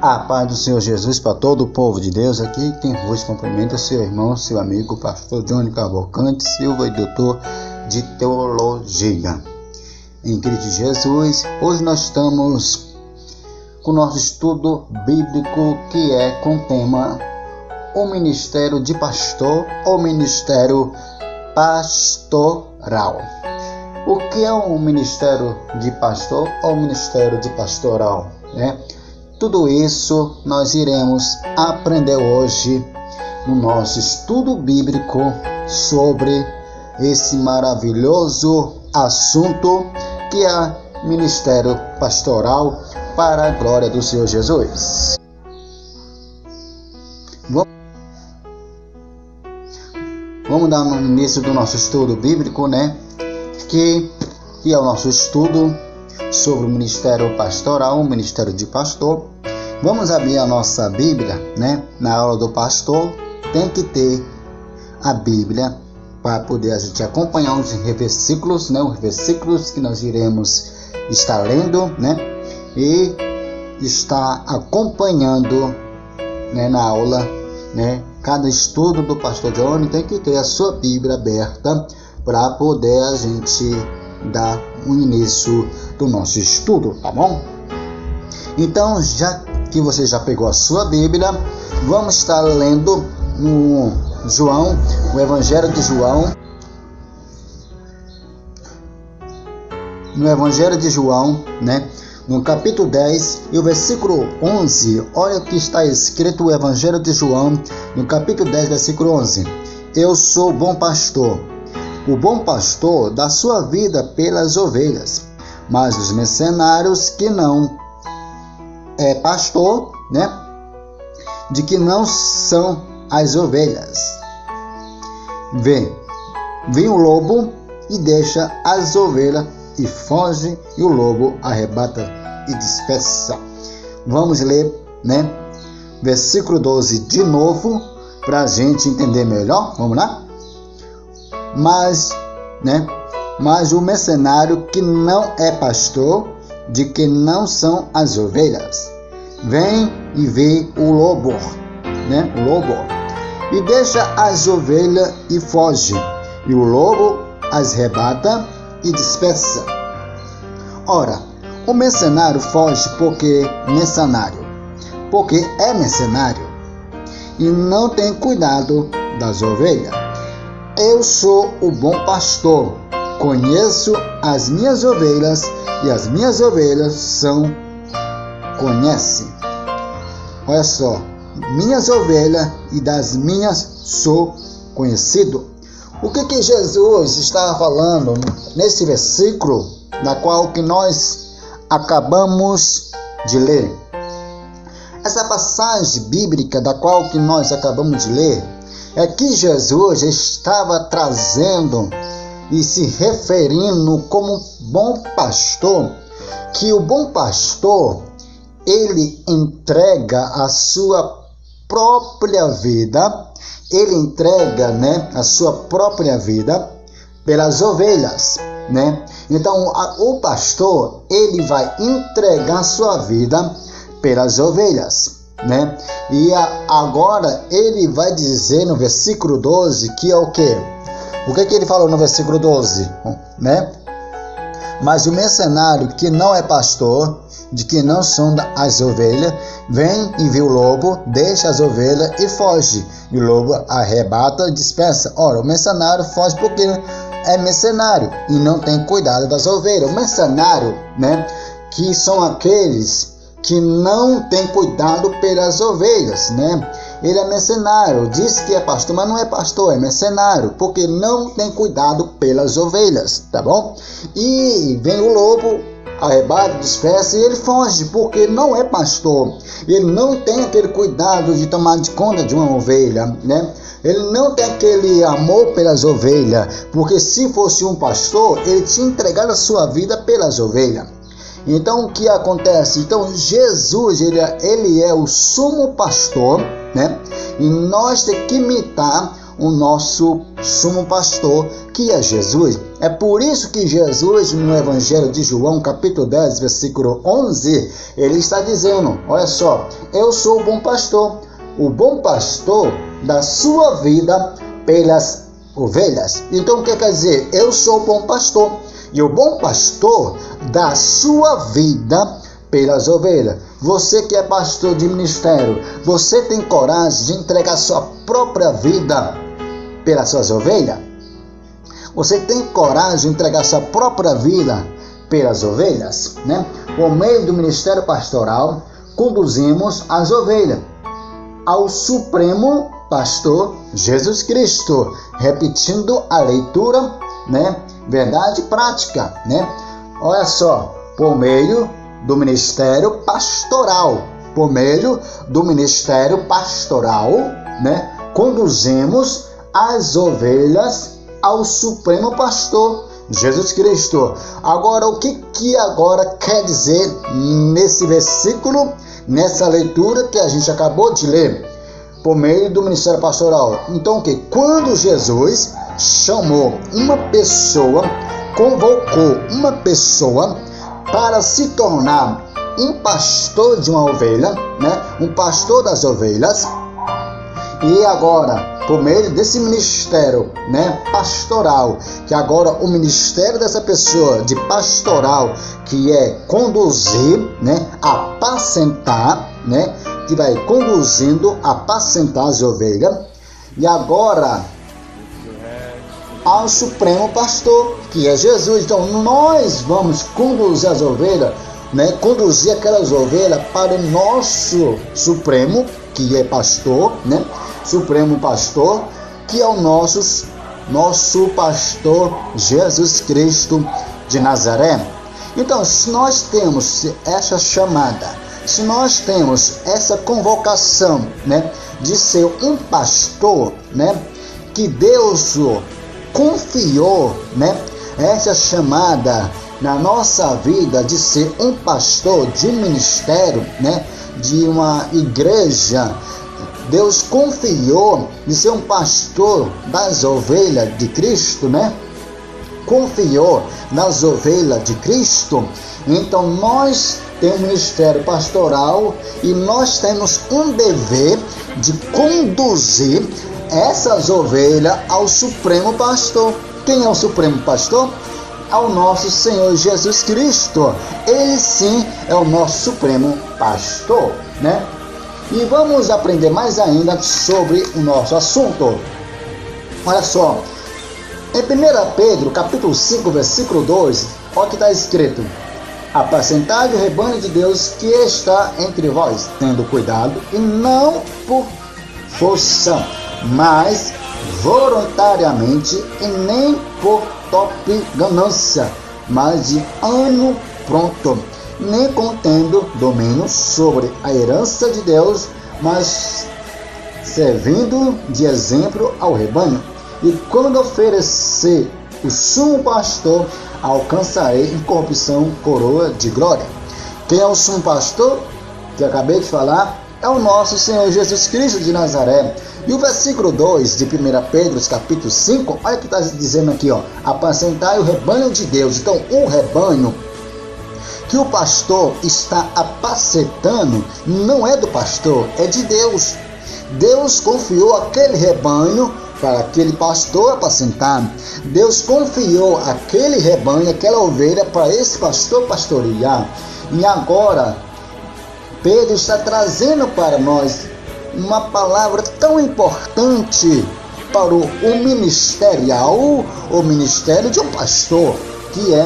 A paz do Senhor Jesus para todo o povo de Deus. Aqui quem vos cumprimenta é seu irmão, seu amigo, pastor Johnny Cavalcante Silva e doutor de teologia em Cristo Jesus. Hoje nós estamos com o nosso estudo bíblico, que é com o tema o ministério de pastor ou ministério pastoral. O que é um ministério de pastor ou ministério de pastoral, né? Tudo isso nós iremos aprender hoje no nosso estudo bíblico sobre esse maravilhoso assunto que é ministério pastoral para a glória do Senhor Jesus. Vamos dar no início do nosso estudo bíblico, né? Que é o nosso estudo sobre o ministério pastoral, o ministério de pastor. Vamos abrir a nossa Bíblia, né? Na aula do pastor tem que ter a Bíblia para poder a gente acompanhar os versículos, né? Os versículos que nós iremos estar lendo, né? E estar acompanhando, né? Na aula, né? Cada estudo do pastor Johnny tem que ter a sua Bíblia aberta para poder a gente dar o início do nosso estudo, tá bom? Então, já que você já pegou a sua Bíblia, vamos estar lendo no João, o Evangelho de João. No Evangelho de João, né? No capítulo 10 e o versículo 11, olha o que está escrito no Evangelho de João, no capítulo 10, versículo 11. Eu sou o bom pastor. O bom pastor dá sua vida pelas ovelhas, mas os mercenários que não é pastor, né? De que não são as ovelhas. Vem o lobo e deixa as ovelhas e foge, e o lobo arrebata e dispersa. Vamos ler, né? Versículo 12 de novo, para a gente entender melhor. Vamos lá? Mas o mercenário que não é pastor, de que não são as ovelhas, vem e vê o lobo, né? O lobo, e deixa as ovelhas e foge, e o lobo as arrebata e dispersa. Ora, o mercenário foge porque é mercenário e não tem cuidado das ovelhas. Eu sou o bom pastor, conheço as minhas ovelhas e as minhas ovelhas conhecem. Olha só, minhas ovelhas e das minhas sou conhecido. O que Jesus estava falando nesse versículo, na qual que nós acabamos de ler? Essa passagem bíblica da qual que nós acabamos de ler é que Jesus estava trazendo e se referindo como bom pastor, que o bom pastor, ele entrega a sua própria vida, ele entrega, né, a sua própria vida pelas ovelhas, né? Então, o pastor, ele vai entregar sua vida pelas ovelhas, né? E agora ele vai dizer no versículo 12 que é o quê? O que ele falou no versículo 12, né? Mas o mercenário que não é pastor, de que não são as ovelhas, vem e vê o lobo, deixa as ovelhas e foge. E o lobo arrebata e dispersa. Ora, o mercenário foge porque é mercenário e não tem cuidado das ovelhas. O mercenário, né, que são aqueles que não têm cuidado pelas ovelhas, né? Ele é mercenário, diz que é pastor, mas não é pastor, é mercenário, porque não tem cuidado pelas ovelhas, tá bom? E vem o lobo, arrebata, dispersa e ele foge, porque não é pastor. Ele não tem aquele cuidado de tomar de conta de uma ovelha, né? Ele não tem aquele amor pelas ovelhas, porque se fosse um pastor, ele tinha entregado a sua vida pelas ovelhas. Então, o que acontece? Então, Jesus, ele é o sumo pastor, né? E nós temos que imitar o nosso sumo pastor, que é Jesus. É por isso que Jesus, no Evangelho de João, capítulo 10, versículo 11, ele está dizendo, olha só, eu sou o bom pastor dá sua vida pelas ovelhas. Então, o que quer dizer? Eu sou o bom pastor, e o bom pastor dá sua vida pelas ovelhas. Você que é pastor de ministério, você tem coragem de entregar sua própria vida pelas suas ovelhas? Você tem coragem de entregar sua própria vida pelas ovelhas, né? Por meio do ministério pastoral, conduzimos as ovelhas ao Supremo Pastor Jesus Cristo, repetindo a leitura, né? Verdade prática, né? Olha só, por meio do ministério pastoral, né? Conduzimos as ovelhas ao Supremo Pastor Jesus Cristo. Agora, o que agora quer dizer nesse versículo, nessa leitura que a gente acabou de ler, por meio do ministério pastoral? Então, o que? Quando Jesus chamou uma pessoa, convocou uma pessoa para se tornar um pastor de uma ovelha, né? Um pastor das ovelhas. E agora, por meio desse ministério, né, pastoral, que agora o ministério dessa pessoa de pastoral, que é conduzir, né, apacentar, né, que vai conduzindo, apacentar as ovelhas, e agora ao Supremo Pastor, que é Jesus. Então nós vamos conduzir as ovelhas, né, conduzir aquelas ovelhas para o nosso Supremo, que é pastor, né, Supremo Pastor, que é o nosso pastor Jesus Cristo de Nazaré. Então, se nós temos essa chamada, se nós temos essa convocação, né, de ser um pastor, né, que Deus confiou, né, essa chamada na nossa vida de ser um pastor de um ministério, né, de uma igreja, Deus confiou de ser um pastor das ovelhas de Cristo, né? Confiou nas ovelhas de Cristo. Então nós temos ministério pastoral e nós temos um dever de conduzir essas ovelhas ao Supremo Pastor. Quem é o Supremo Pastor? Ao nosso Senhor Jesus Cristo. Ele sim é o nosso Supremo Pastor, né? E vamos aprender mais ainda sobre o nosso assunto. Olha só, em 1 Pedro, capítulo 5, versículo 2, olha o que está escrito: apacentai o rebanho de Deus que está entre vós, tendo cuidado, e não por força, mas voluntariamente, e nem por top ganância, mas de ânimo pronto, nem contendo domínio sobre a herança de Deus, mas servindo de exemplo ao rebanho. E quando oferecer o sumo pastor, alcançarei incorrupção coroa de glória. Quem é o sumo pastor que eu acabei de falar? É o nosso Senhor Jesus Cristo de Nazaré. E o versículo 2 de 1 Pedro, capítulo 5, olha o que está dizendo aqui, ó: apacentai o rebanho de Deus. Então, o rebanho que o pastor está apacentando não é do pastor, é de Deus. Deus confiou aquele rebanho para aquele pastor apacentar. Deus confiou aquele rebanho, aquela ovelha, para esse pastor pastorear. E agora, Pedro está trazendo para nós uma palavra tão importante para o ministerial, o ministério de um pastor, que é,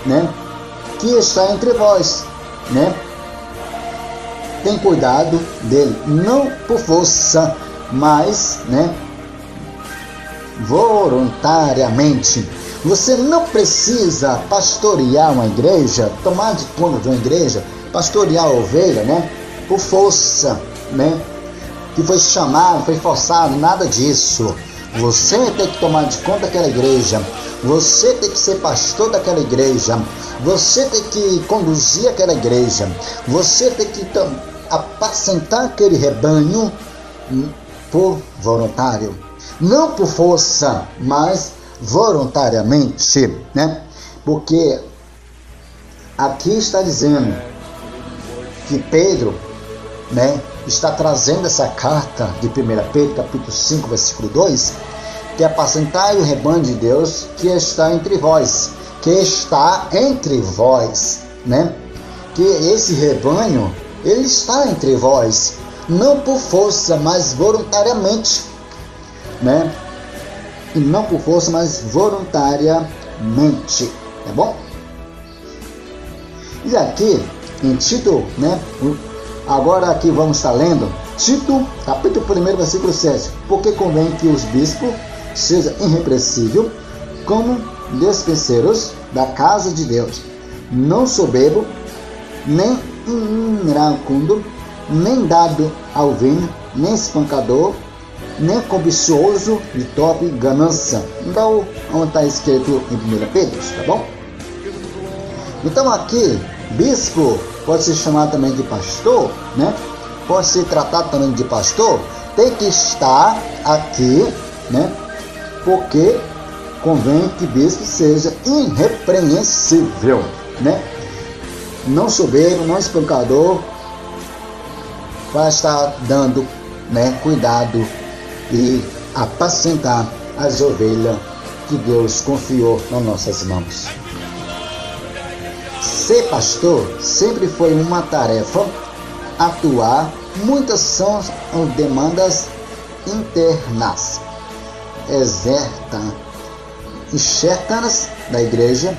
né, que está entre vós, né? Tem cuidado dele, não por força, mas, né, voluntariamente. Você não precisa pastorear uma igreja, tomar de conta de uma igreja, pastorear a ovelha, né, por força, né, que foi chamado, foi forçado, nada disso. Você tem que tomar de conta daquela igreja, você tem que ser pastor daquela igreja, você tem que conduzir aquela igreja, você tem que apacentar aquele rebanho por voluntário. não por força, mas voluntariamente, né? Porque aqui está dizendo que Pedro, né, está trazendo essa carta de 1 Pedro, capítulo 5, versículo 2, que apacentai o rebanho de Deus que está entre vós, né? Que esse rebanho, ele está entre vós, não por força, mas voluntariamente, né? E não por força, mas voluntariamente, tá bom? E aqui, em Tito, né? Agora aqui vamos estar lendo Tito, capítulo 1, versículo 7. Porque convém que os bispos sejam irrepreensíveis, como despenseiros da casa de Deus, não soberbo, nem iracundo, nem dado ao vinho, nem espancador, nem cobiçoso de top ganância. Então, onde está escrito em 1 Pedro, tá bom? Então aqui, bispo pode ser chamado também de pastor, né? Pode ser tratado também de pastor, tem que estar aqui, né? Porque convém que bispo seja irrepreensível, né? Não soberbo, não espancador, para estar dando, né, cuidado e apacentar as ovelhas que Deus confiou nas nossas mãos. Ser pastor sempre foi uma tarefa, atuar, muitas são as demandas internas, externas da igreja,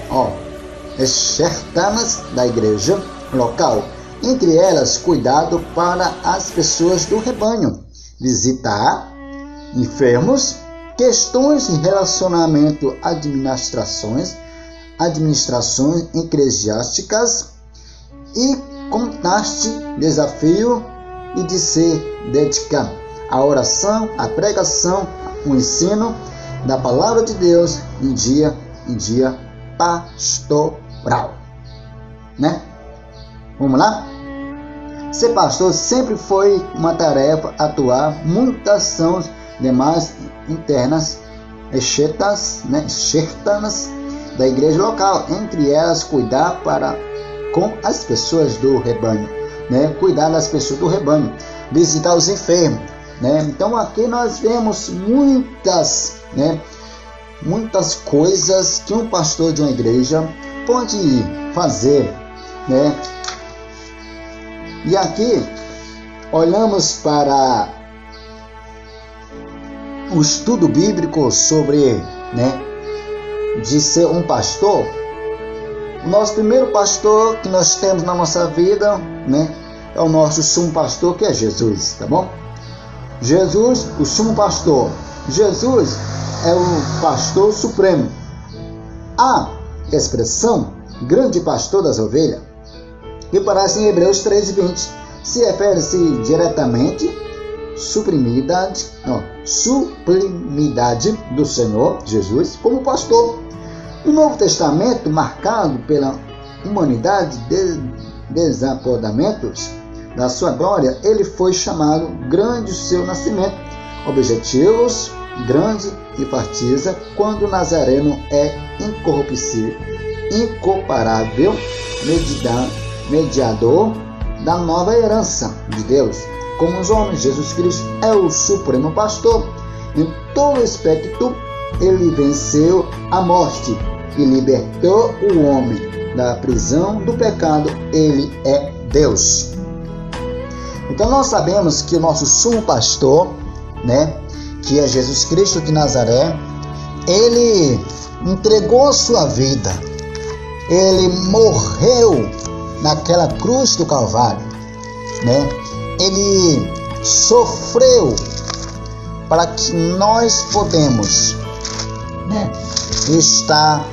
externas da igreja local, entre elas cuidado para as pessoas do rebanho, visitar enfermos, questões de relacionamento, administrações eclesiásticas e contaste desafio e de se dedicar à oração, à pregação, o ensino da palavra de Deus em dia pastoral, né? Vamos lá? Ser pastor sempre foi uma tarefa, atuar, muitas são as demais internas, externas da igreja local, entre elas cuidar com as pessoas do rebanho, né? Cuidar das pessoas do rebanho, visitar os enfermos, né? Então aqui nós vemos muitas coisas que um pastor de uma igreja pode fazer, né? E aqui olhamos para o estudo bíblico sobre, né, de ser um pastor. O nosso primeiro pastor que nós temos na nossa vida, né, é o nosso sumo pastor, que é Jesus, tá bom? Jesus, o sumo pastor. Jesus é o pastor supremo. A expressão grande pastor das ovelhas, que aparece em Hebreus 13:20, se refere-se diretamente suprimidade do Senhor Jesus como pastor. O Novo Testamento, marcado pela humanidade de desapontamentos da sua glória, ele foi chamado grande o seu nascimento. Objetivos, grande e enfatiza quando o Nazareno é incorruptível, incomparável, mediador da nova herança de Deus. Como os homens, Jesus Cristo é o supremo pastor. Em todo aspecto, ele venceu a morte e libertou o homem da prisão do pecado. Ele é Deus. Então nós sabemos que o nosso sumo pastor, né, que é Jesus Cristo de Nazaré, ele entregou a sua vida. Ele morreu naquela cruz do Calvário, né? Ele sofreu para que nós podemos, né, estar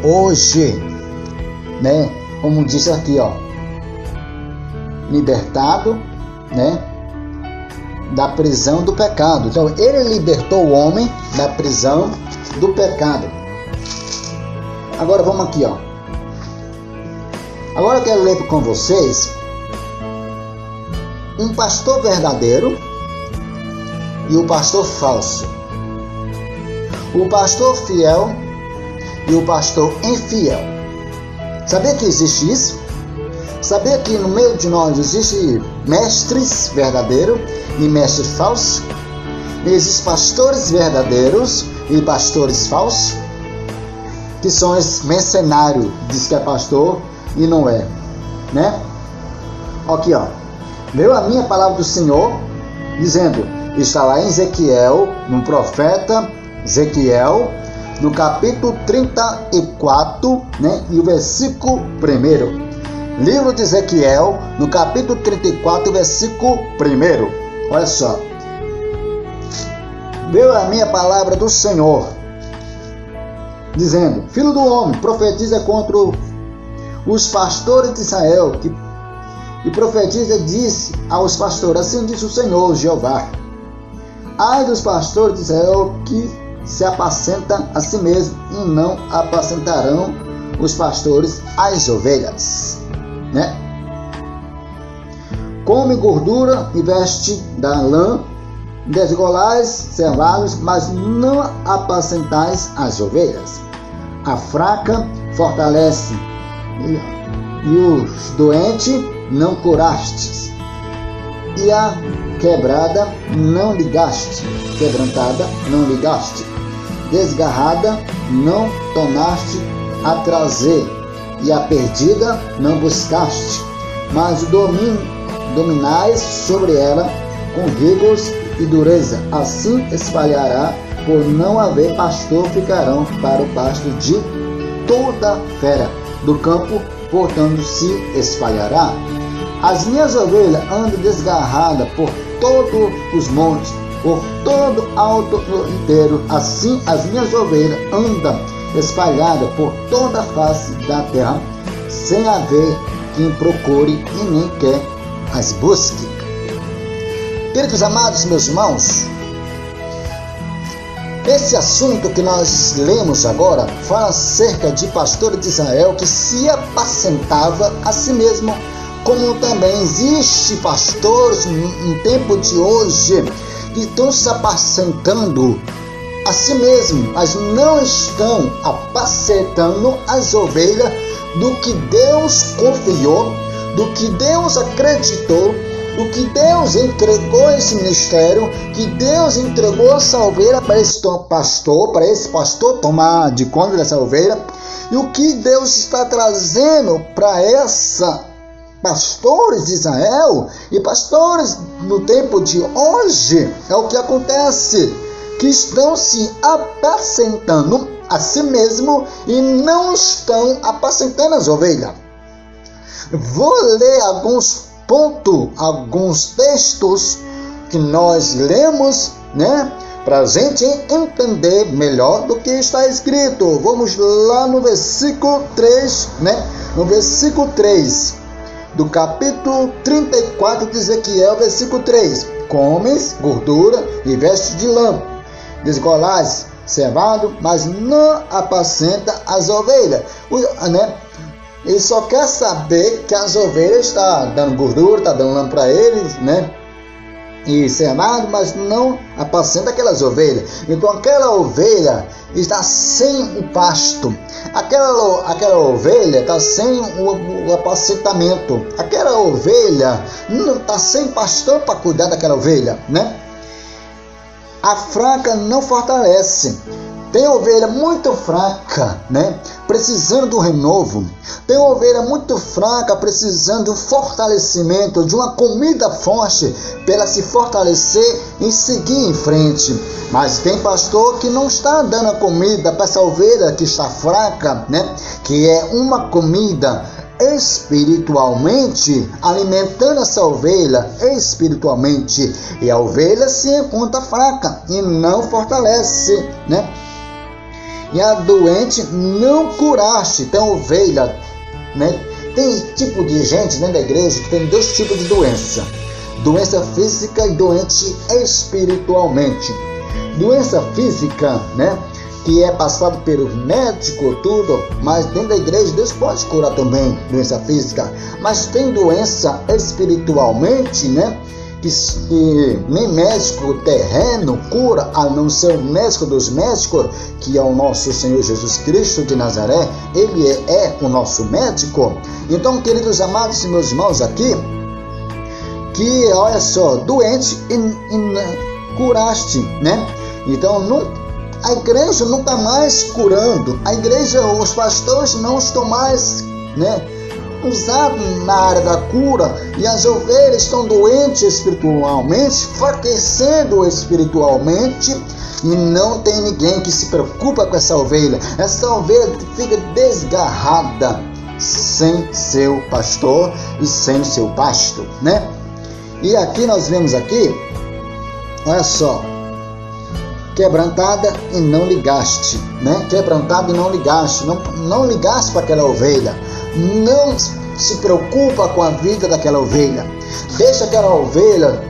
hoje, né, como diz aqui, libertado, né, da prisão do pecado. Então ele libertou o homem da prisão do pecado. Agora vamos aqui, Agora eu quero ler com vocês. Um pastor verdadeiro e o pastor falso. O pastor fiel e o pastor infiel. Sabia que existe isso? Sabia que no meio de nós existe mestres verdadeiros e mestres falsos? Existem pastores verdadeiros e pastores falsos, que são esses mercenários, diz que é pastor e não é, né? Aqui, ó, veio a minha palavra do Senhor, dizendo, está lá em Ezequiel, no profeta Ezequiel, no capítulo 34, né, e o versículo 1. Livro de Ezequiel, no capítulo 34, versículo 1. Olha só. Veio a minha palavra do Senhor, dizendo, filho do homem, profetiza contra os pastores de Israel, e profetiza, disse aos pastores, assim diz o Senhor Jeová, ai dos pastores de Israel que se apacenta a si mesmo, e não apacentarão os pastores as ovelhas, né? Come gordura e veste da lã, desgolais cevados, mas não apacentais as ovelhas. A fraca fortalece, e os doentes não curastes, e a quebrada não ligaste, quebrantada não ligaste, desgarrada não tornaste a trazer, e a perdida não buscaste, mas dominais sobre ela com rigos e dureza, assim espalhará, por não haver pastor, ficarão para o pasto de toda fera do campo, portanto se espalhará. As minhas ovelhas andam desgarradas por todos os montes, por todo alto inteiro, assim as minhas ovelhas andam espalhadas por toda a face da terra, sem haver quem procure e nem quer as busque. Queridos amados, meus irmãos, esse assunto que nós lemos agora fala acerca de pastores de Israel que se apacentava a si mesmo, como também existe pastores no tempo de hoje que estão se apacentando a si mesmo, mas não estão apacentando as ovelhas do que Deus confiou, do que Deus acreditou, do que Deus entregou esse ministério, que Deus entregou essa ovelha para esse pastor tomar de conta dessa ovelha, e o que Deus está trazendo para essa pastores de Israel e pastores no tempo de hoje, é o que acontece, que estão se apacentando a si mesmo e não estão apacentando as ovelhas. Vou ler alguns textos que nós lemos, né, para a gente entender melhor do que está escrito. Vamos lá no versículo 3, né, no versículo 3 do capítulo 34 de Ezequiel, versículo 3. Comes gordura e vestes de lã, desgolais cevado, mas não apacenta as ovelhas, né? Ele só quer saber que as ovelhas estão dando gordura, está dando lã para eles, né? E cevado, mas não apacenta aquelas ovelhas. Então aquela ovelha está sem o pasto. Aquela ovelha está sem o apacentamento. Aquela ovelha não está sem pastor para cuidar daquela ovelha, né? A fraca não fortalece. Tem ovelha muito fraca, né, precisando do renovo. Tem ovelha muito fraca precisando de um fortalecimento, de uma comida forte para ela se fortalecer e seguir em frente. Mas tem pastor que não está dando a comida para essa ovelha que está fraca, né, que é uma comida espiritualmente, alimentando essa ovelha espiritualmente, e a ovelha se encontra fraca e não fortalece, né? E a doente não curaste. Tem ovelha, né? Tem tipo de gente dentro da igreja que tem dois tipos de doença: doença física e doente espiritualmente. Doença física, né, que é passado pelo médico, tudo, mas dentro da igreja Deus pode curar também doença física. Mas tem doença espiritualmente, né, que nem médico terreno cura, a não ser o médico dos médicos, que é o nosso Senhor Jesus Cristo de Nazaré. Ele é o nosso médico. Então, queridos amados e meus irmãos aqui, que olha só, doente e curaste, né? Então, a igreja não está mais curando, a igreja, os pastores não estão mais, né, usados na área da cura, e as ovelhas estão doentes espiritualmente, enfraquecendo espiritualmente, e não tem ninguém que se preocupa com essa ovelha. Essa ovelha fica desgarrada sem seu pastor e sem seu pasto, né? E aqui nós vemos aqui, olha só, quebrantada e não ligaste, né? Quebrantada e não ligaste, não ligaste para aquela ovelha, não se preocupa com a vida daquela ovelha, deixa aquela ovelha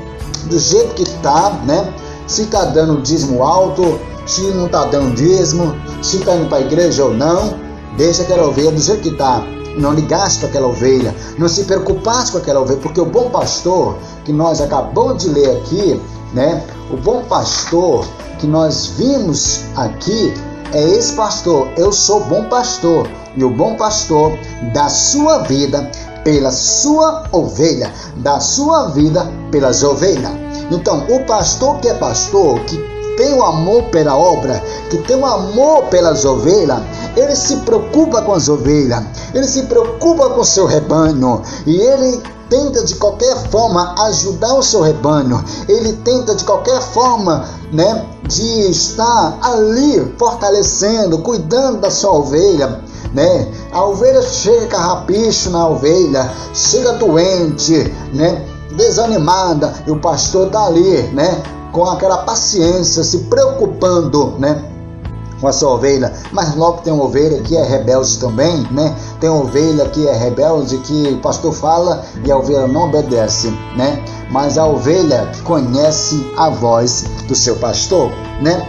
do jeito que está, né? Se está dando dízimo alto, se não está dando dízimo, se está indo para a igreja ou não, deixa aquela ovelha do jeito que está. Não ligaste para aquela ovelha, não se preocupaste com aquela ovelha, porque o bom pastor que nós acabamos de ler aqui, né? O bom pastor que nós vimos aqui é esse pastor. Eu sou bom pastor, e o bom pastor dá sua vida pela sua ovelha, dá sua vida pelas ovelhas. Então, o pastor que é pastor, que tem o amor pela obra, que tem o amor pelas ovelhas, ele se preocupa com as ovelhas, ele se preocupa com o seu rebanho, e ele tenta de qualquer forma ajudar o seu rebanho, ele tenta de qualquer forma, né, de estar ali fortalecendo, cuidando da sua ovelha, né? A ovelha chega carrapicho na ovelha, chega doente, né, desanimada, e o pastor está ali, né, com aquela paciência, se preocupando, né, com a sua ovelha. Mas logo tem uma ovelha que é rebelde também, né? Tem uma ovelha que é rebelde, que o pastor fala e a ovelha não obedece, né? Mas a ovelha que conhece a voz do seu pastor, né?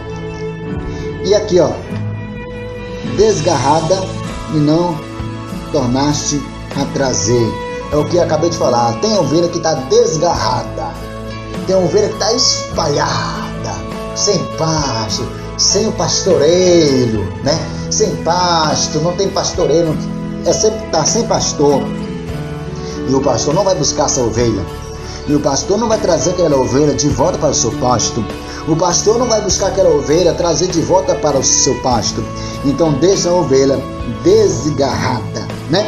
E aqui, ó, desgarrada e não tornaste a trazer. É o que eu acabei de falar. Tem ovelha que está desgarrada, tem ovelha que está espalhada, sem pasto, sem o pastoreio, né? Sem pasto, não tem pastoreio, está sem pastor. E o pastor não vai buscar essa ovelha. E o pastor não vai trazer aquela ovelha de volta para o seu pasto. O pastor não vai buscar aquela ovelha, trazer de volta para o seu pasto. Então deixa a ovelha desgarrada, né?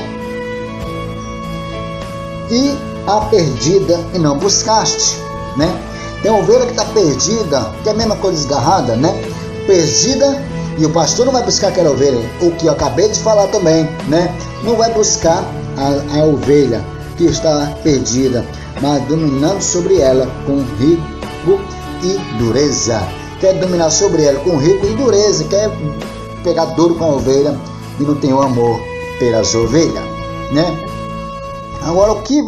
E a perdida e não buscaste, né? Tem ovelha que está perdida, que é a mesma coisa desgarrada, né? Perdida, e o pastor não vai buscar aquela ovelha, o que eu acabei de falar também, né? Não vai buscar a ovelha que está perdida, mas dominando sobre ela com rico e dureza. Quer dominar sobre ela com rico e dureza, quer pegar duro com a ovelha e não tem o amor pelas ovelhas, né? Agora, o que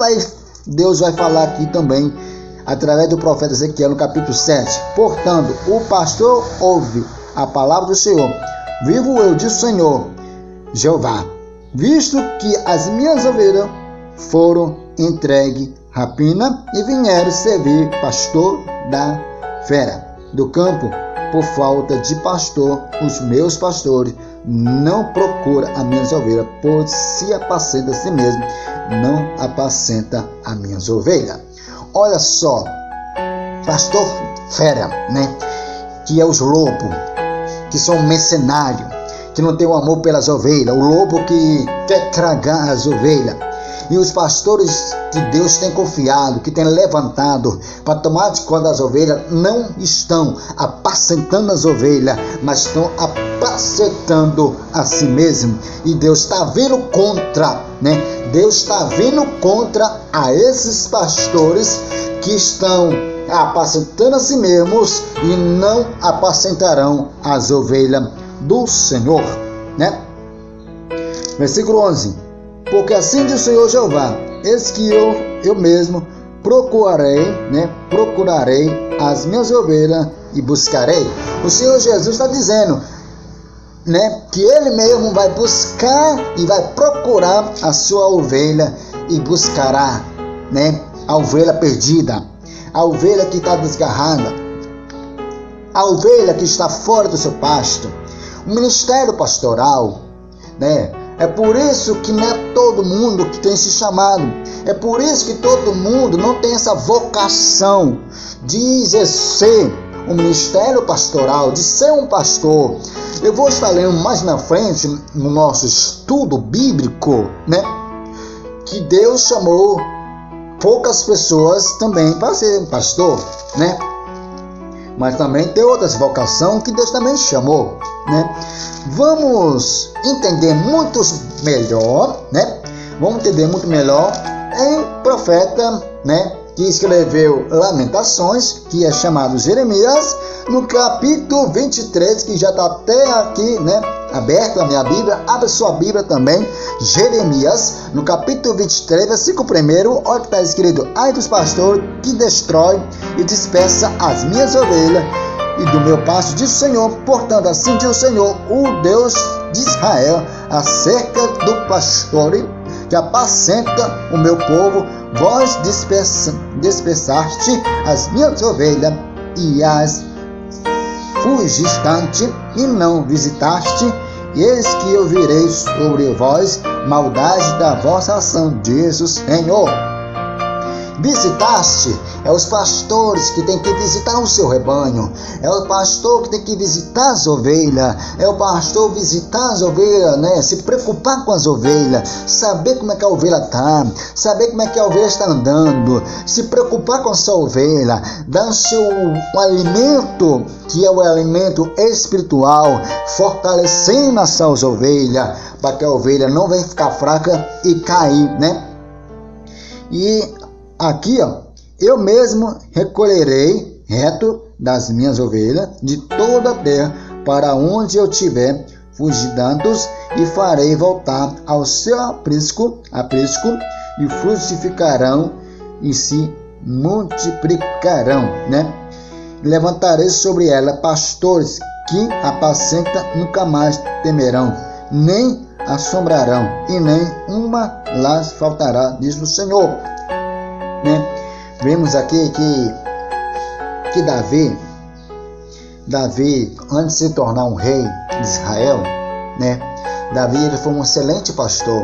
Deus vai falar aqui também, através do profeta Ezequiel, no capítulo 7. Portanto, o pastor ouve a palavra do Senhor. Vivo eu, diz o Senhor, Jeová, visto que as minhas ovelhas foram entregue rapina e vieram servir pastor da fera do campo, por falta de pastor, os meus pastores não procuram as minhas ovelhas, pois se apacenta a si mesmo, não apacenta as minhas ovelhas. Olha só, pastor fera, né? Que é os lobos, que são mercenários, que não tem o amor pelas ovelhas, o lobo que quer tragar as ovelhas. E os pastores que Deus tem confiado, que tem levantado para tomar de conta das ovelhas, não estão apacentando as ovelhas, mas estão apacentando a si mesmo. E Deus está vindo contra, né? Deus está vindo contra a esses pastores que estão apacentando a si mesmos e não apacentarão as ovelhas do Senhor, né? Versículo 11. Porque assim diz o Senhor Jeová, eis que eu mesmo procurarei, né? Procurarei as minhas ovelhas e buscarei. O Senhor Jesus está dizendo, né, que Ele mesmo vai buscar e vai procurar a sua ovelha e buscará, né, a ovelha perdida. a ovelha que está desgarrada, a ovelha que está fora do seu pasto. O ministério pastoral, né? É por isso que não é todo mundo que tem esse chamado. É por isso que todo mundo não tem essa vocação de exercer o ministério pastoral, de ser um pastor. Eu vou estar lendo mais na frente, no nosso estudo bíblico, né? Que Deus chamou poucas pessoas também para ser pastor, né? Mas também tem outras vocações que Deus também chamou, né? Vamos entender muito melhor, né? Vamos entender muito melhor em profeta, né? Que escreveu Lamentações, que é chamado Jeremias, no capítulo 23, que já está até aqui, né? Aberto a minha Bíblia. Abre sua Bíblia também. Jeremias, no capítulo 23, versículo 1, olha que está escrito: ai dos pastores que destrói e dispersa as minhas ovelhas e do meu pasto, diz o Senhor. Portanto, assim diz o Senhor, o Deus de Israel, acerca do pastor que apacenta o meu povo. Vós dispersaste as minhas ovelhas e as fugistaste e não visitaste. E eis que eu virei sobre vós maldade da vossa ação, diz o Senhor. Visitaste, é os pastores que tem que visitar o seu rebanho, é o pastor que tem que visitar as ovelhas, é o pastor visitar as ovelhas, né? Se preocupar com as ovelhas, saber como é que a ovelha está, saber como é que a ovelha está andando, se preocupar com a sua ovelha, dar o seu alimento, que é o alimento espiritual, fortalecendo as suas ovelhas, para que a ovelha não venha ficar fraca e cair, né? E aqui, ó, eu mesmo recolherei reto das minhas ovelhas de toda a terra, para onde eu tiver fugidantes, e farei voltar ao seu aprisco, e frutificarão e se multiplicarão, né? Levantarei sobre ela pastores que apacentam, nunca mais temerão, nem assombrarão, e nem uma las faltará, diz o Senhor. Né? Vemos aqui que Davi, antes de se tornar um rei de Israel, né? Davi, ele foi um excelente pastor,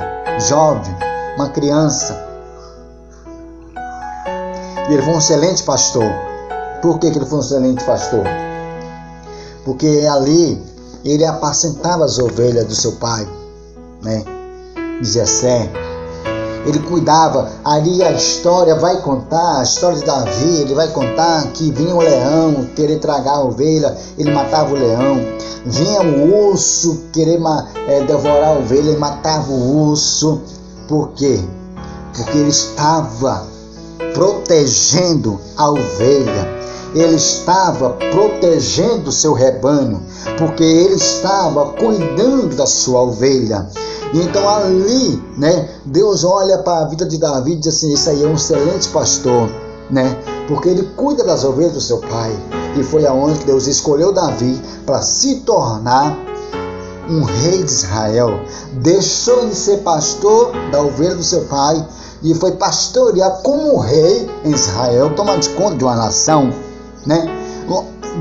jovem, uma criança. E ele foi um excelente pastor. Por que ele foi um excelente pastor? Porque ali ele apacentava as ovelhas do seu pai, né? De Jessé. Ele cuidava. Ali a história vai contar, a história de Davi, ele vai contar que vinha um leão querer tragar a ovelha, ele matava o leão. Vinha um urso querer devorar a ovelha, ele matava o urso. Por quê? Porque ele estava protegendo a ovelha. Ele estava protegendo o seu rebanho, porque ele estava cuidando da sua ovelha. Então ali, né, Deus olha para a vida de Davi e diz assim: isso aí é um excelente pastor, né? Porque ele cuida das ovelhas do seu pai. E foi aonde Deus escolheu Davi para se tornar um rei de Israel. Deixou de ser pastor da ovelha do seu pai e foi pastorear como rei em Israel, tomando conta de uma nação, né?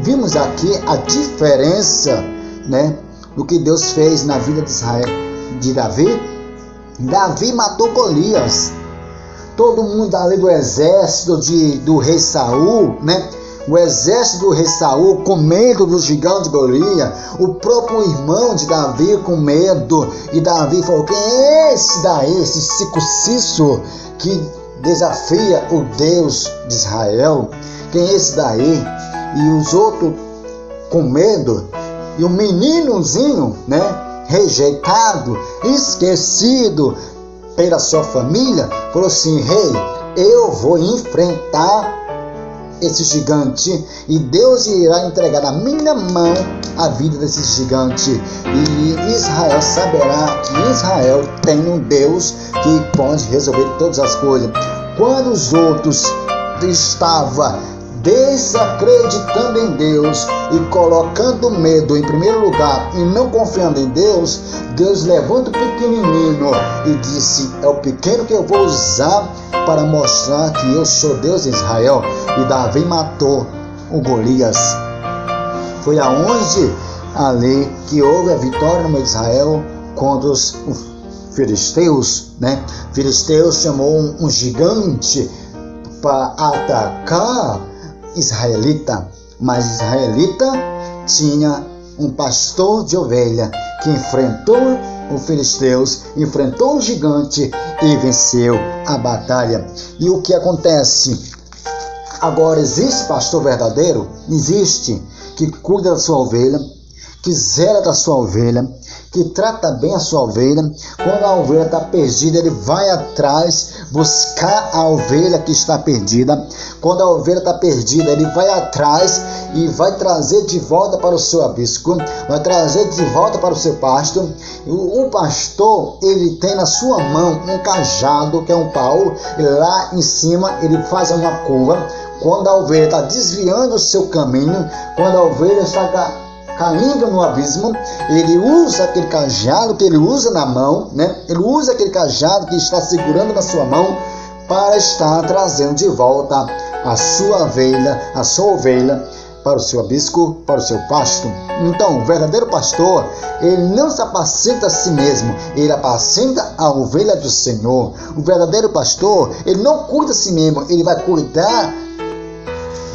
Vimos aqui a diferença, né, do que Deus fez na vida de Israel, de Davi. Davi matou Golias. Todo mundo ali do exército do rei Saul, né? O exército do rei Saul com medo do gigante Golias. O próprio irmão de Davi com medo. E Davi falou: quem é esse daí, esse circunciso que desafia o Deus de Israel? Quem é esse daí? E os outros com medo. E o meninozinho, né, rejeitado, esquecido pela sua família, falou assim: rei, eu vou enfrentar esse gigante e Deus irá entregar na minha mão a vida desse gigante, e Israel saberá que Israel tem um Deus que pode resolver todas as coisas. Quando os outros estavam desacreditando em Deus e colocando medo em primeiro lugar e não confiando em Deus, Deus levanta o pequenino e disse: é o pequeno que eu vou usar para mostrar que eu sou Deus em Israel. E Davi matou o Golias. Foi aonde ali que houve a vitória no meio de Israel contra os filisteus, né? Filisteus chamou um gigante para atacar israelita, mas israelita tinha um pastor de ovelha que enfrentou os filisteus, enfrentou o gigante e venceu a batalha. E o que acontece? Agora existe pastor verdadeiro? Existe, que cuida da sua ovelha, que zela da sua ovelha, que trata bem a sua ovelha. Quando a ovelha está perdida, ele vai atrás buscar a ovelha que está perdida. Quando a ovelha está perdida, ele vai atrás e vai trazer de volta para o seu aprisco, vai trazer de volta para o seu pasto. O pastor, ele tem na sua mão um cajado, que é um pau, e lá em cima ele faz uma curva. Quando a ovelha está desviando o seu caminho, quando a ovelha está caindo no abismo, ele usa aquele cajado que ele usa na mão, né? Ele usa aquele cajado que está segurando na sua mão para estar trazendo de volta a sua ovelha para o seu aprisco, para o seu pasto. Então, o verdadeiro pastor, ele não se apacenta a si mesmo, ele apacenta a ovelha do Senhor. O verdadeiro pastor, ele não cuida a si mesmo, ele vai cuidar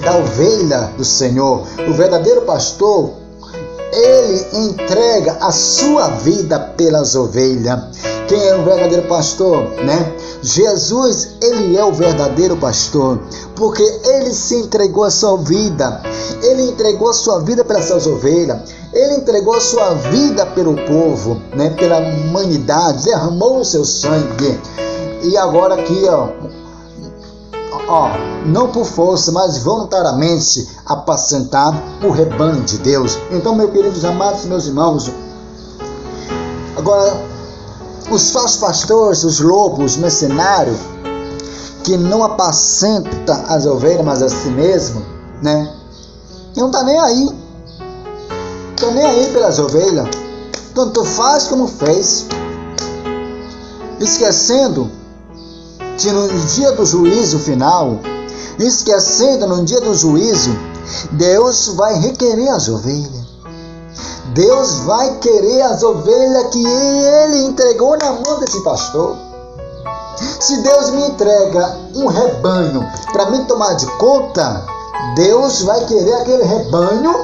da ovelha do Senhor. O verdadeiro pastor, ele entrega a sua vida pelas ovelhas. Quem é o verdadeiro pastor, né? Jesus, ele é o verdadeiro pastor, porque ele se entregou a sua vida. Ele entregou a sua vida pelas suas ovelhas. Ele entregou a sua vida pelo povo, né? Pela humanidade, derramou o seu sangue. E agora aqui, não por força, mas voluntariamente apacentar o rebanho de Deus. Então, meus queridos amados, meus irmãos, agora, os falsos pastores, os lobos, mercenários, que não apacenta as ovelhas, mas a si mesmo, né? Não está nem aí. Está nem aí pelas ovelhas. Tanto faz como fez. Esquecendo que no dia do juízo final, no dia do juízo, Deus vai requerer as ovelhas. Deus vai querer as ovelhas que ele entregou na mão desse pastor. Se Deus me entrega um rebanho para mim tomar de conta, Deus vai querer aquele rebanho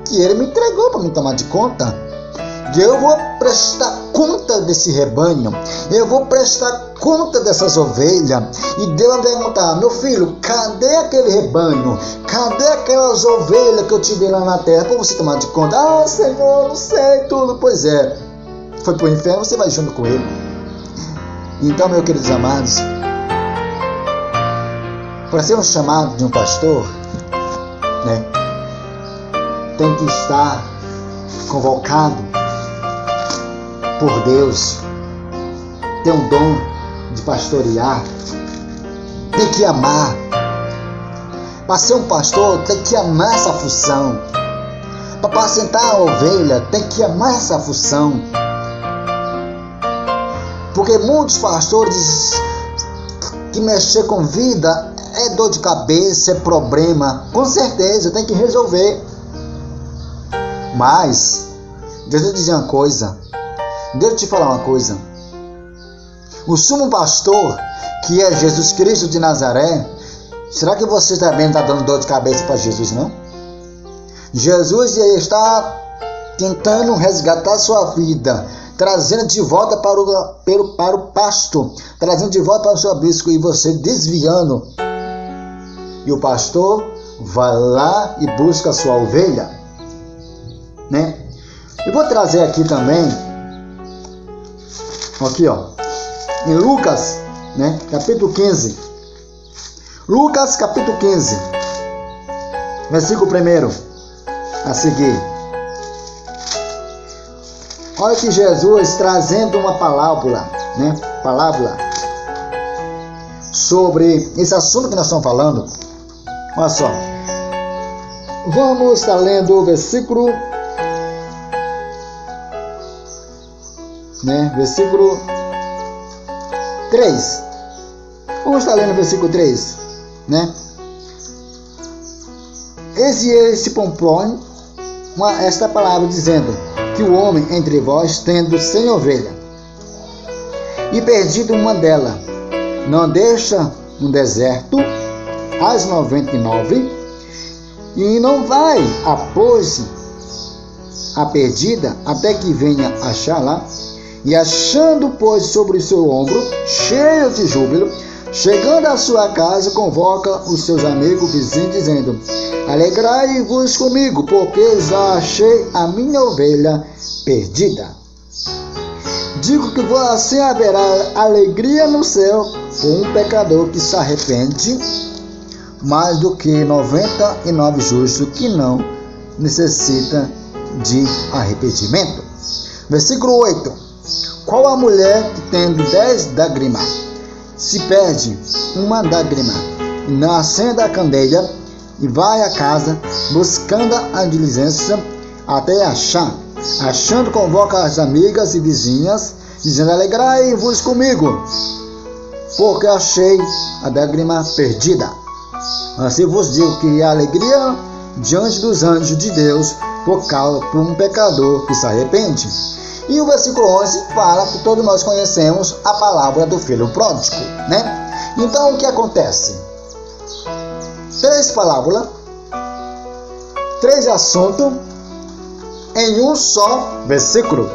que ele me entregou para mim tomar de conta. Eu vou prestar conta desse rebanho, eu vou prestar conta dessas ovelhas. E Deus vai perguntar: meu filho, cadê aquele rebanho? Cadê aquelas ovelhas que eu te dei lá na terra para você tomar de conta? Ah, Senhor, não sei tudo. Pois é, foi para o inferno, você vai junto com ele. Então, meus queridos amados, para ser um chamado de um pastor, né, tem que estar convocado por Deus, tem um dom de pastorear, tem que amar. Para ser um pastor, tem que amar essa função. Para apacentar a ovelha, tem que amar essa função. Porque muitos pastores que mexer com vida é dor de cabeça, é problema. Com certeza, tem que resolver. Mas, deixa eu dizer uma coisa. Deixa eu te falar uma coisa. O sumo pastor, que é Jesus Cristo de Nazaré, será que você também está dando dor de cabeça para Jesus, não? Jesus está tentando resgatar sua vida, trazendo de volta para o pasto, trazendo de volta para o seu aprisco, e você desviando. E o pastor vai lá e busca a sua ovelha, né? Eu vou trazer aqui também, aqui em Lucas, né, capítulo 15. Lucas capítulo 15, versículo 1 a seguir. Olha que Jesus trazendo uma parábola, né, sobre esse assunto que nós estamos falando. Olha só. Vamos estar lendo o versículo, versículo 3. Vamos estar lendo o versículo 3, Esse ele se propõe esta palavra, dizendo que o homem entre vós, tendo 100 ovelhas, e perdido uma dela, não deixa no deserto as 99, e não vai após a perdida até que venha achá-la, e achando, pois, sobre o seu ombro, cheio de júbilo, chegando à sua casa, convoca os seus amigos vizinhos, dizendo: alegrai-vos comigo, porque já achei a minha ovelha perdida. Digo que assim haverá alegria no céu por um pecador que se arrepende, mais do que 99 justos que não necessita de arrependimento. Versículo 8. Qual a mulher que, tendo 10 lágrimas, se perde uma lágrima, não acende a candeia e vai à casa, buscando a diligência até achar? Achando, convoca as amigas e vizinhas, dizendo: alegrai-vos comigo, porque achei a lágrima perdida. Assim vos digo que há alegria diante dos anjos de Deus por um pecador que se arrepende. E o versículo 11 fala que todos nós conhecemos a palavra do filho pródigo, Então o que acontece? 3 parábolas, 3 assuntos em um só versículo,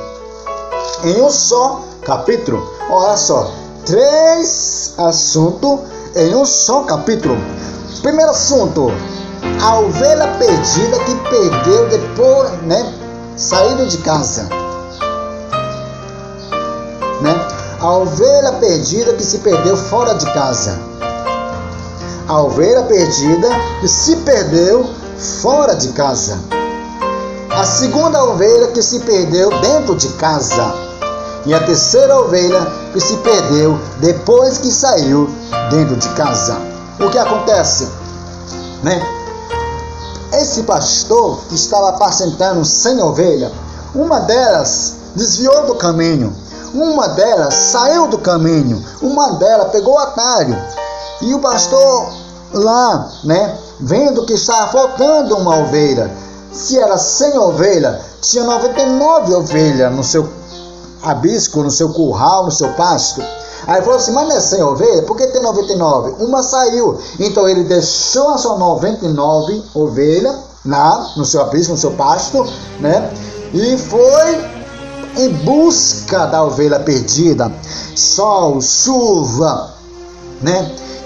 em um só capítulo. Olha só, 3 assuntos em um só capítulo. Primeiro assunto: a ovelha perdida que perdeu depois, saindo de casa. A ovelha perdida que se perdeu fora de casa. A ovelha perdida que se perdeu fora de casa. A segunda ovelha que se perdeu dentro de casa. E a terceira ovelha que se perdeu depois que saiu dentro de casa. O que acontece? Esse pastor que estava apacentando 100 ovelhas, uma delas desviou do caminho. Uma delas saiu do caminho, uma delas pegou o atalho. E o pastor lá, vendo que estava faltando uma ovelha, se era 100 ovelhas, tinha 99 ovelhas no seu abisco, no seu curral, no seu pasto. Aí falou assim: mas não é 100 ovelhas? Por que tem 99? Uma saiu. Então ele deixou as suas 99 ovelhas lá no seu abisco, no seu pasto, e foi em busca da ovelha perdida. Sol, chuva,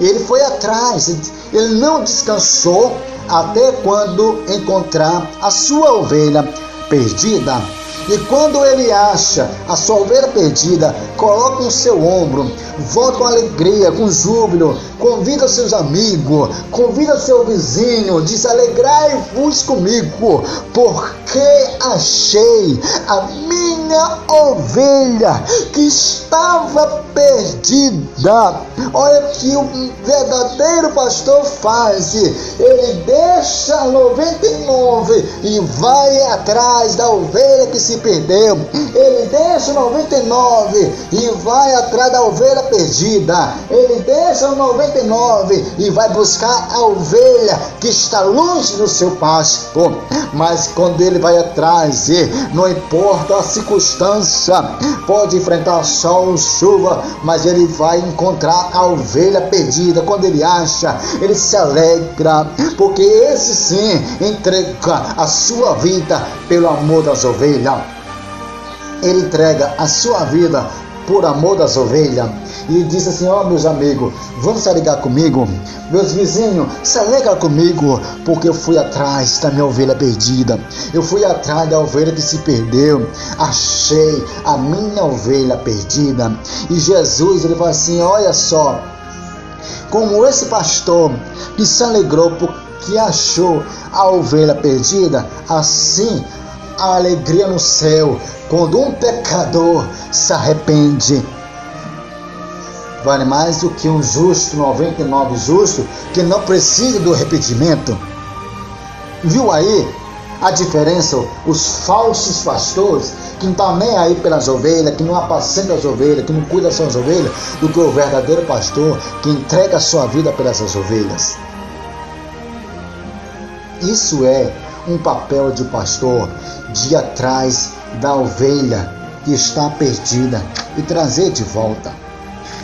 Ele foi atrás, ele não descansou até quando encontrar a sua ovelha perdida. E quando ele acha a sua ovelha perdida, coloca no seu ombro, volta com alegria, com júbilo, convida seus amigos, convida seu vizinho, diz: alegrai-vos comigo, porque achei a minha ovelha que estava perdida. Olha o que o verdadeiro pastor faz: ele deixa 99 e vai atrás da ovelha que se perdeu. Ele deixa 99 e vai atrás da ovelha perdida. Ele deixa 99 e vai buscar a ovelha que está longe do seu pasto. Mas quando ele vai atrás, não importa a circunstância, pode enfrentar sol, chuva, mas ele vai encontrar a ovelha perdida. Quando ele acha, ele se alegra, porque esse sim entrega a sua vida pelo amor das ovelhas. Ele entrega a sua vida por amor das ovelhas. E diz assim: meus amigos, vamos se alegrar comigo. Meus vizinhos, se alegra comigo, porque eu fui atrás da minha ovelha perdida. Eu fui atrás da ovelha que se perdeu. Achei a minha ovelha perdida. E Jesus, ele fala assim: olha só, como esse pastor que se alegrou porque achou a ovelha perdida, assim a alegria no céu quando um pecador se arrepende. vale mais do que um justo, 99 justo, que não precisa do arrependimento. Viu aí a diferença? Os falsos pastores, que não estão nem aí pelas ovelhas, que não apacentam as ovelhas, que não cuidam das suas ovelhas, do que o verdadeiro pastor, que entrega a sua vida pelas suas ovelhas. Isso é um papel de pastor, de ir atrás da ovelha que está perdida e trazer de volta.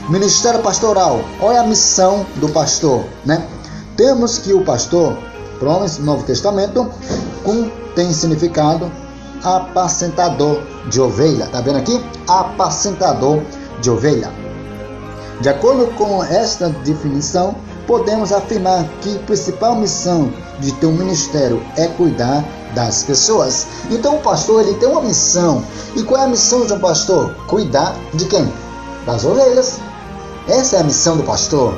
Ministério pastoral, olha a missão do pastor, né? Temos que o pastor, no Novo Testamento, tem significado apacentador de ovelha. Tá vendo aqui? Apacentador de ovelha. De acordo com esta definição, podemos afirmar que a principal missão de ter um ministério é cuidar das pessoas. Então o pastor, ele tem uma missão. E qual é a missão de um pastor? Cuidar de quem? Das ovelhas. Essa é a missão do pastor.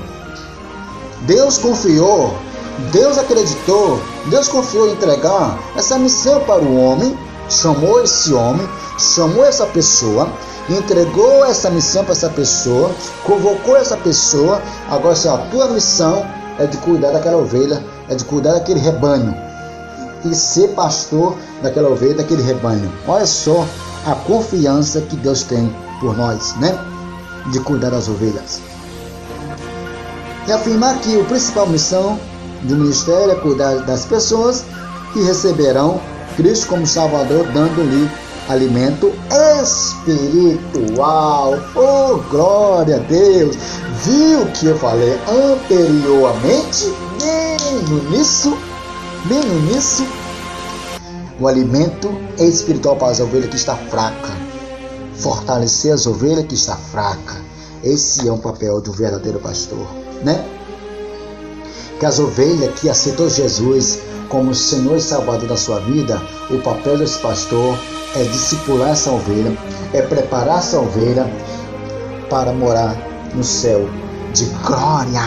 Deus confiou, Deus acreditou, Deus confiou em entregar essa missão para o homem, chamou esse homem, chamou essa pessoa, entregou essa missão para essa pessoa, convocou essa pessoa. Agora, se a tua missão é de cuidar daquela ovelha, é de cuidar daquele rebanho e ser pastor daquela ovelha, daquele rebanho. Olha só a confiança que Deus tem por nós, né? De cuidar das ovelhas. E afirmar que a principal missão do ministério é cuidar das pessoas que receberão Cristo como Salvador, dando-lhe alimento espiritual. Oh, glória a Deus! Viu o que eu falei anteriormente? Bem no início, o alimento espiritual para as ovelhas que está fraca. Fortalecer as ovelhas que está fraca. Esse é um papel do verdadeiro pastor, né? Que as ovelhas que aceitou Jesus como Senhor e Salvador da sua vida, o papel desse pastor é discipular essa ovelha, é preparar essa ovelha para morar no céu de glória.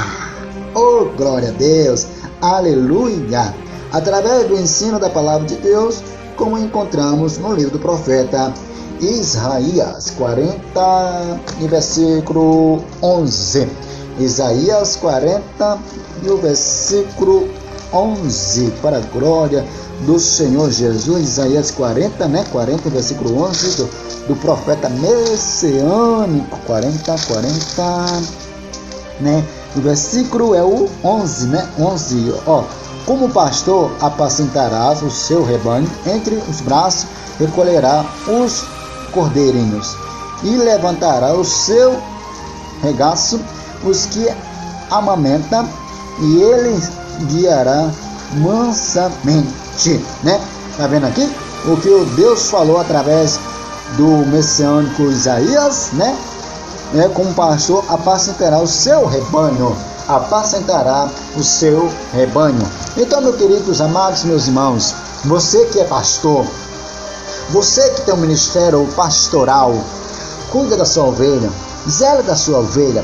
Oh, glória a Deus! Aleluia! Através do ensino da palavra de Deus, como encontramos no livro do profeta Isaías 40 e versículo 11. Isaías 40 e o versículo 11, para a glória do Senhor Jesus. Isaías 40, né? 40, versículo 11 do profeta messiânico. 40, né? O versículo é o 11, né? 11, ó. Como pastor apacentarás o seu rebanho, entre os braços recolherá os cordeirinhos e levantará o seu regaço os que amamenta, e ele guiará mansamente, né? Tá vendo aqui o que o Deus falou através do messiânico Isaías, né? Como pastor apacentará o seu rebanho, apacentará o seu rebanho. Então, meus queridos amados, meus irmãos, você que é pastor, você que tem um ministério pastoral, cuida da sua ovelha, zela da sua ovelha,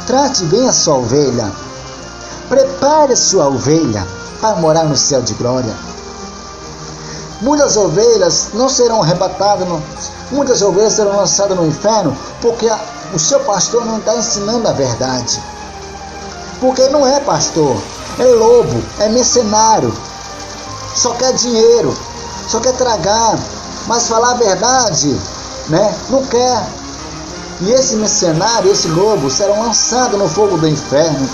trate bem a sua ovelha, prepare a sua ovelha para morar no céu de glória. Muitas ovelhas não serão arrebatadas, muitas ovelhas serão lançadas no inferno, porque o seu pastor não está ensinando a verdade. Porque não é pastor, é lobo, é mercenário, só quer dinheiro, só quer tragar, mas falar a verdade, né? Não quer. E esse mercenário, esse lobo, serão lançados no fogo do inferno.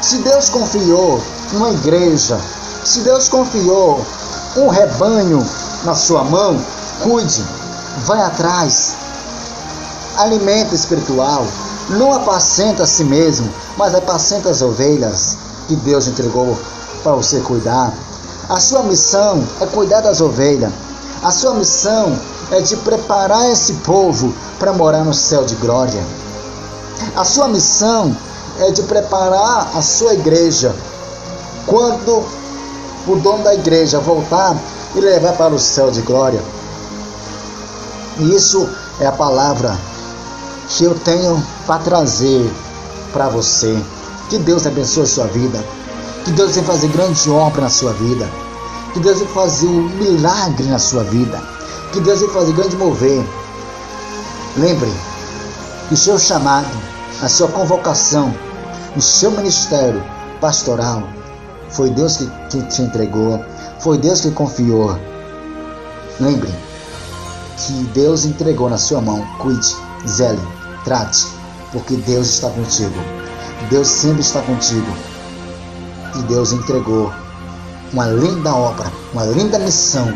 Se Deus confiou uma igreja, se Deus confiou um rebanho na sua mão, cuide, vai atrás, alimento espiritual, não apacenta a si mesmo, mas apacenta as ovelhas que Deus entregou para você cuidar. A sua missão é cuidar das ovelhas, a sua missão é de preparar esse povo para morar no céu de glória. A sua missão é de preparar a sua igreja quando o dono da igreja voltar e levar para o céu de glória. E isso é a palavra que eu tenho para trazer para você. Que Deus abençoe a sua vida, que Deus vai fazer grande obra na sua vida, que Deus vai fazer um milagre na sua vida, que Deus vai fazer grande mover. Lembre que o seu chamado a sua convocação, no seu ministério pastoral. Foi Deus que te entregou, foi Deus que confiou. Lembre que Deus entregou na sua mão. Cuide, zele, trate, porque Deus está contigo. Deus sempre está contigo. E Deus entregou uma linda obra, uma linda missão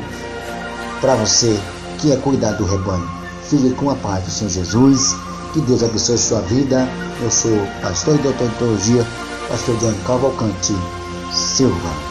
para você, que é cuidar do rebanho. Fique com a paz do Senhor Jesus. Que Deus abençoe sua vida. Eu sou pastor e doutor em teologia, pastor Daniel Cavalcante Silva.